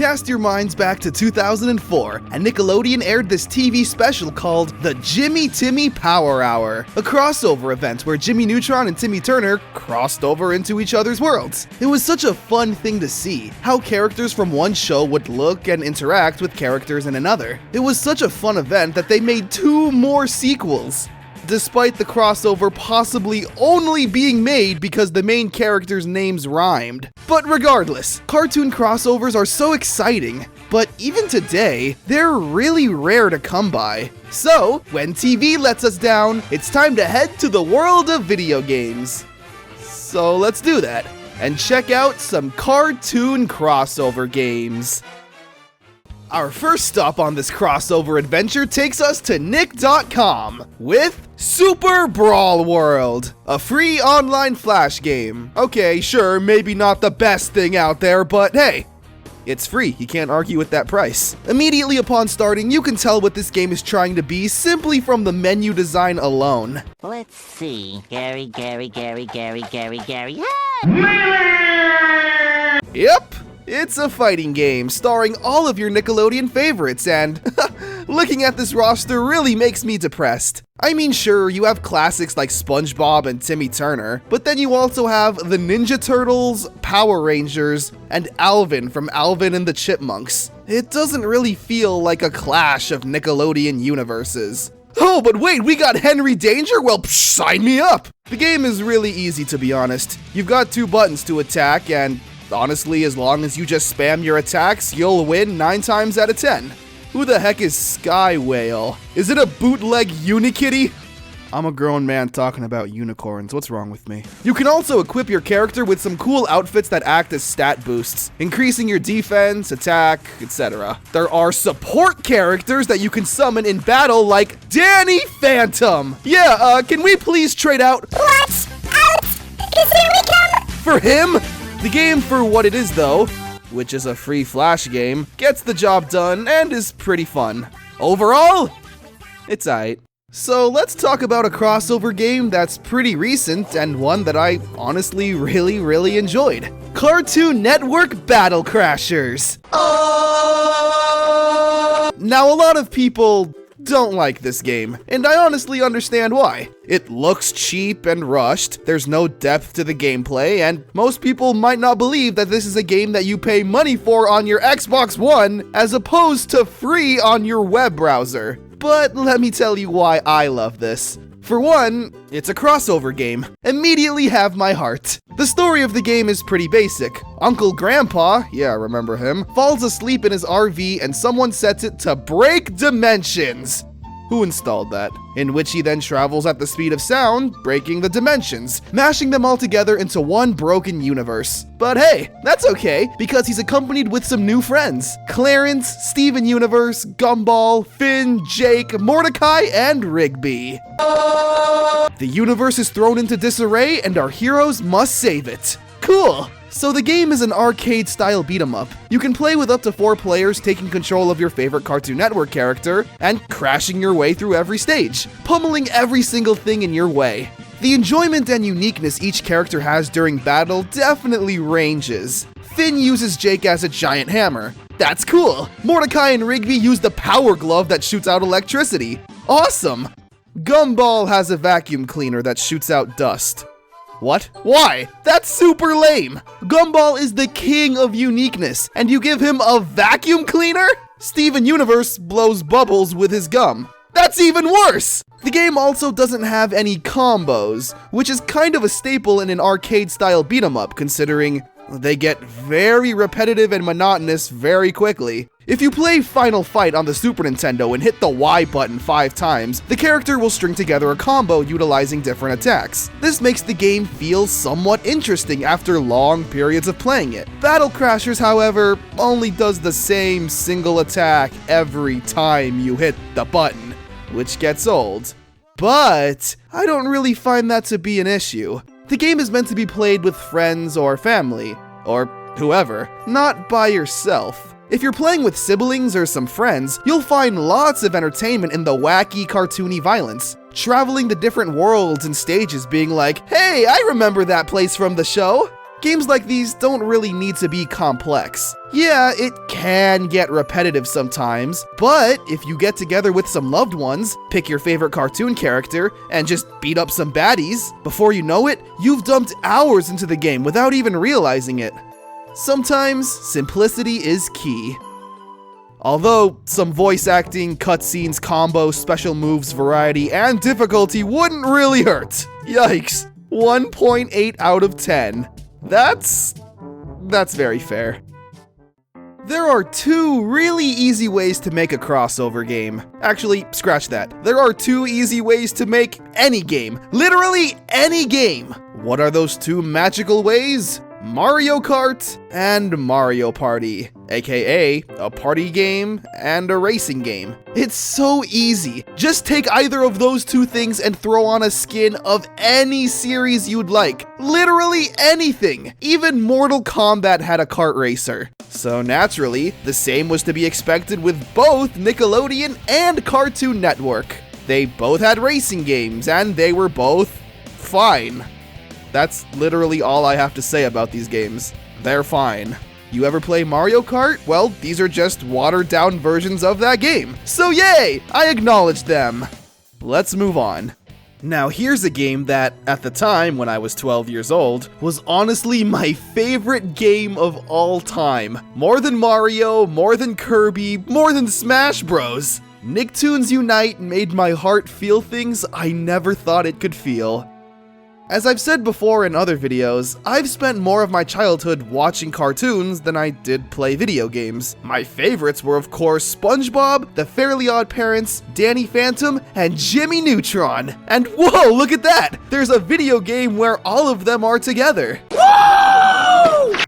Cast your minds back to 2004, and Nickelodeon aired this TV special called the Jimmy Timmy Power Hour, a crossover event where Jimmy Neutron and Timmy Turner crossed over into each other's worlds. It was such a fun thing to see, how characters from one show would look and interact with characters in another. It was such a fun event that they made 2 more sequels, despite the crossover possibly only being made because the main characters' names rhymed. But regardless, cartoon crossovers are so exciting, but even today, they're really rare to come by. So, when TV lets us down, it's time to head to the world of video games. So let's do that, and check out some cartoon crossover games. Our first stop on this crossover adventure takes us to Nick.com with SuperBrawl World, a free online flash game. Okay, sure, maybe not the best thing out there, but hey, it's free, you can't argue with that price. Immediately upon starting, you can tell what this game is trying to be simply from the menu design alone. Let's see, Gary. Yep! It's a fighting game, starring all of your Nickelodeon favorites, and looking at this roster really makes me depressed. I mean, sure, you have classics like SpongeBob and Timmy Turner, but then you also have the Ninja Turtles, Power Rangers, and Alvin from Alvin and the Chipmunks. It doesn't really feel like a clash of Nickelodeon universes. Oh, but wait, we got Henry Danger? Well, sign me up! The game is really easy, to be honest. You've got 2 buttons to attack, and honestly, as long as you just spam your attacks, you'll win 9 times out of 10. Who the heck is Sky Whale? Is it a bootleg Unikitty? I'm a grown man talking about unicorns, what's wrong with me? You can also equip your character with some cool outfits that act as stat boosts, increasing your defense, attack, etc. There are support characters that you can summon in battle like Danny Phantom! Yeah, can we please trade out— Watch out! 'Cause here we come! For him? The game, for what it is though, which is a free flash game, gets the job done and is pretty fun. Overall, it's aight. So let's talk about a crossover game that's pretty recent and one that I honestly really enjoyed. Cartoon Network Battle Crashers. Now, a lot of people don't like this game, and I honestly understand why. It looks cheap and rushed, there's no depth to the gameplay, and most people might not believe that this is a game that you pay money for on your Xbox One as opposed to free on your web browser. But let me tell you why I love this. For one, it's a crossover game. Immediately have my heart. The story of the game is pretty basic. Uncle Grandpa, yeah, remember him, falls asleep in his RV and someone sets it to break dimensions. Who installed that? In which he then travels at the speed of sound, breaking the dimensions, mashing them all together into one broken universe. But hey, that's okay, because he's accompanied with some new friends. Clarence, Steven Universe, Gumball, Finn, Jake, Mordecai, and Rigby. The universe is thrown into disarray and our heroes must save it. Cool! So the game is an arcade-style beat-em-up. You can play with up to 4 players taking control of your favorite Cartoon Network character and crashing your way through every stage, pummeling every single thing in your way. The enjoyment and uniqueness each character has during battle definitely ranges. Finn uses Jake as a giant hammer. That's cool! Mordecai and Rigby use the power glove that shoots out electricity. Awesome! Gumball has a vacuum cleaner that shoots out dust. What? Why? That's super lame! Gumball is the king of uniqueness, and you give him a vacuum cleaner? Steven Universe blows bubbles with his gum. That's even worse! The game also doesn't have any combos, which is kind of a staple in an arcade-style beat-em-up, considering they get very repetitive and monotonous very quickly. If you play Final Fight on the Super Nintendo and hit the Y button 5 times, the character will string together a combo utilizing different attacks. This makes the game feel somewhat interesting after long periods of playing it. Battle Crashers, however, only does the same single attack every time you hit the button, which gets old. But I don't really find that to be an issue. The game is meant to be played with friends or family, or whoever, not by yourself. If you're playing with siblings or some friends, you'll find lots of entertainment in the wacky, cartoony violence, traveling to different worlds and stages being like, hey, I remember that place from the show. Games like these don't really need to be complex. Yeah, it can get repetitive sometimes, but if you get together with some loved ones, pick your favorite cartoon character, and just beat up some baddies, before you know it, you've dumped hours into the game without even realizing it. Sometimes, simplicity is key. Although, some voice acting, cutscenes, combos, special moves, variety, and difficulty wouldn't really hurt. Yikes. 1.8 out of 10. That's very fair. There are two really easy ways to make a crossover game. Actually, scratch that. There are two easy ways to make any game. Literally any game. What are those two magical ways? Mario Kart and Mario Party, aka a party game and a racing game. It's so easy. Just take either of those two things and throw on a skin of any series you'd like. Literally anything. Even Mortal Kombat had a kart racer. So naturally, the same was to be expected with both Nickelodeon and Cartoon Network. They both had racing games and they were both fine. That's literally all I have to say about these games. They're fine. You ever play Mario Kart? Well, these are just watered down versions of that game. So yay! I acknowledge them. Let's move on. Now here's a game that, at the time when I was 12 years old, was honestly my favorite game of all time. More than Mario, more than Kirby, more than Smash Bros. Nicktoons Unite made my heart feel things I never thought it could feel. As I've said before in other videos, I've spent more of my childhood watching cartoons than I did play video games. My favorites were of course SpongeBob, The Fairly Odd Parents, Danny Phantom, and Jimmy Neutron. And whoa, look at that! There's a video game where all of them are together.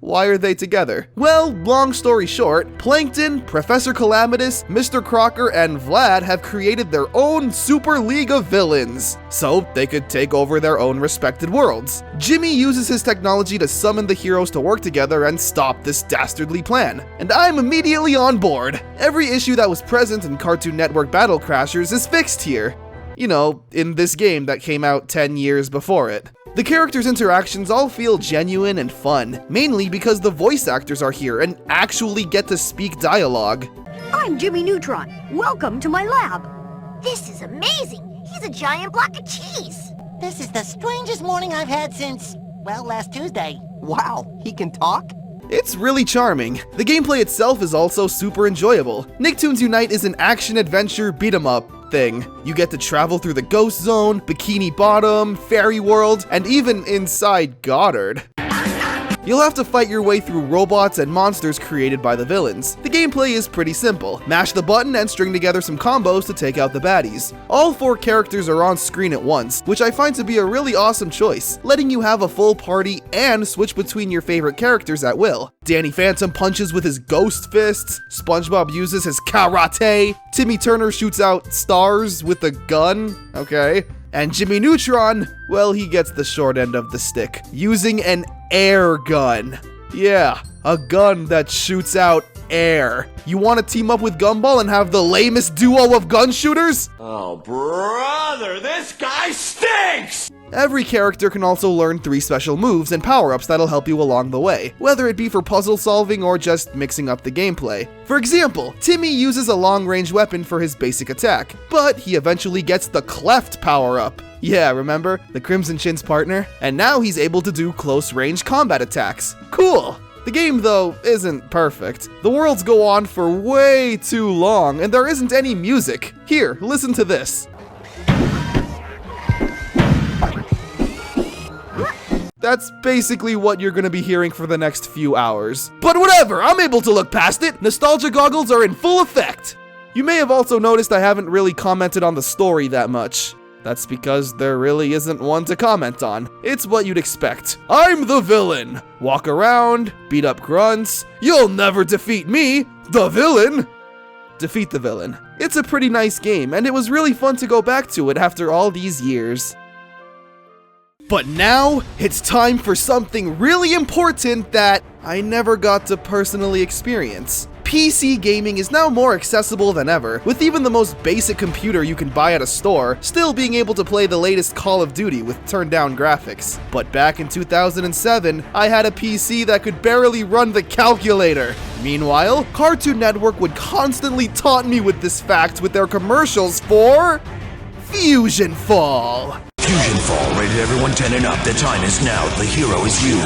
Why are they together? Well, long story short, Plankton, Professor Calamitous, Mr. Crocker, and Vlad have created their own Super League of Villains, so they could take over their own respected worlds. Jimmy uses his technology to summon the heroes to work together and stop this dastardly plan, and I'm immediately on board. Every issue that was present in Cartoon Network Battle Crashers is fixed here. You know, in this game that came out 10 years before it. The characters' interactions all feel genuine and fun, mainly because the voice actors are here and actually get to speak dialogue. I'm Jimmy Neutron. Welcome to my lab. This is amazing. He's a giant block of cheese. This is the strangest morning I've had since, well, last Tuesday. Wow, he can talk? It's really charming. The gameplay itself is also super enjoyable. Nicktoons Unite is an action-adventure beat-em-up thing. You get to travel through the Ghost Zone, Bikini Bottom, Fairy World, and even inside Goddard. You'll have to fight your way through robots and monsters created by the villains. The gameplay is pretty simple. Mash the button and string together some combos to take out the baddies. All 4 characters are on screen at once, which I find to be a really awesome choice, letting you have a full party and switch between your favorite characters at will. Danny Phantom punches with his ghost fists, SpongeBob uses his karate, Timmy Turner shoots out stars with a gun, okay? And Jimmy Neutron, well, he gets the short end of the stick, using an air gun. Yeah, a gun that shoots out air. You want to team up with Gumball and have the lamest duo of gun shooters? Oh, brother, this guy stinks! Every character can also learn 3 special moves and power-ups that'll help you along the way, whether it be for puzzle solving or just mixing up the gameplay. For example, Timmy uses a long-range weapon for his basic attack, but he eventually gets the Cleft power-up. Yeah, remember? The Crimson Chin's partner? And now he's able to do close-range combat attacks. Cool! The game, though, isn't perfect. The worlds go on for way too long, and there isn't any music. Here, listen to this. That's basically what you're gonna be hearing for the next few hours. But whatever, I'm able to look past it. Nostalgia goggles are in full effect. You may have also noticed I haven't really commented on the story that much. That's because there really isn't one to comment on. It's what you'd expect. I'm the villain. Walk around, beat up grunts. You'll never defeat me, the villain. Defeat the villain. It's a pretty nice game, and it was really fun to go back to it after all these years. But now, it's time for something really important that I never got to personally experience. PC gaming is now more accessible than ever, with even the most basic computer you can buy at a store still being able to play the latest Call of Duty with turned-down graphics. But back in 2007, I had a PC that could barely run the calculator. Meanwhile, Cartoon Network would constantly taunt me with this fact with their commercials for FusionFall. FusionFall, rated everyone 10 and up. The time is now. The hero is you.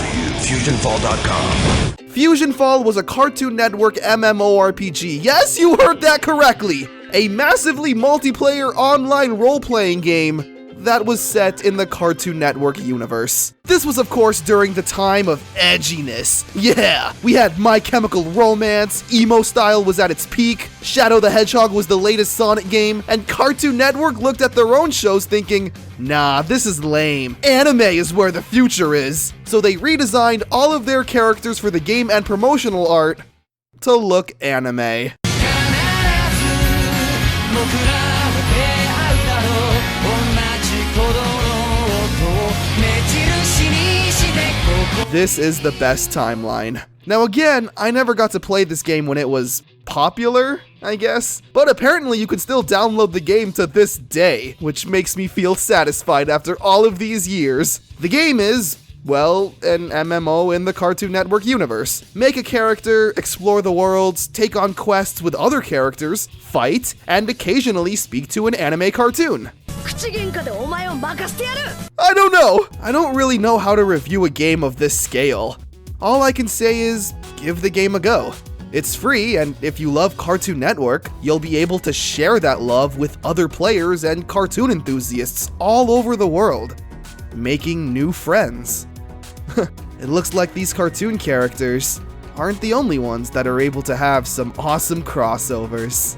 FusionFall.com. FusionFall was a Cartoon Network MMORPG. Yes, you heard that correctly! A massively multiplayer online role-playing game that was set in the Cartoon Network universe. This was of course during the time of edginess. Yeah, we had My Chemical Romance, emo style was at its peak, Shadow the Hedgehog was the latest Sonic game, and Cartoon Network looked at their own shows thinking, nah, this is lame. Anime is where the future is. So they redesigned all of their characters for the game and promotional art to look anime. This is the best timeline. Now again, I never got to play this game when it was popular, I guess, but apparently you can still download the game to this day, which makes me feel satisfied after all of these years. The game is, well, an MMO in the Cartoon Network universe. Make a character, explore the worlds, take on quests with other characters, fight, and occasionally speak to an anime cartoon. I don't know! I don't really know how to review a game of this scale. All I can say is, give the game a go. It's free, and if you love Cartoon Network, you'll be able to share that love with other players and cartoon enthusiasts all over the world, making new friends. It looks like these cartoon characters aren't the only ones that are able to have some awesome crossovers.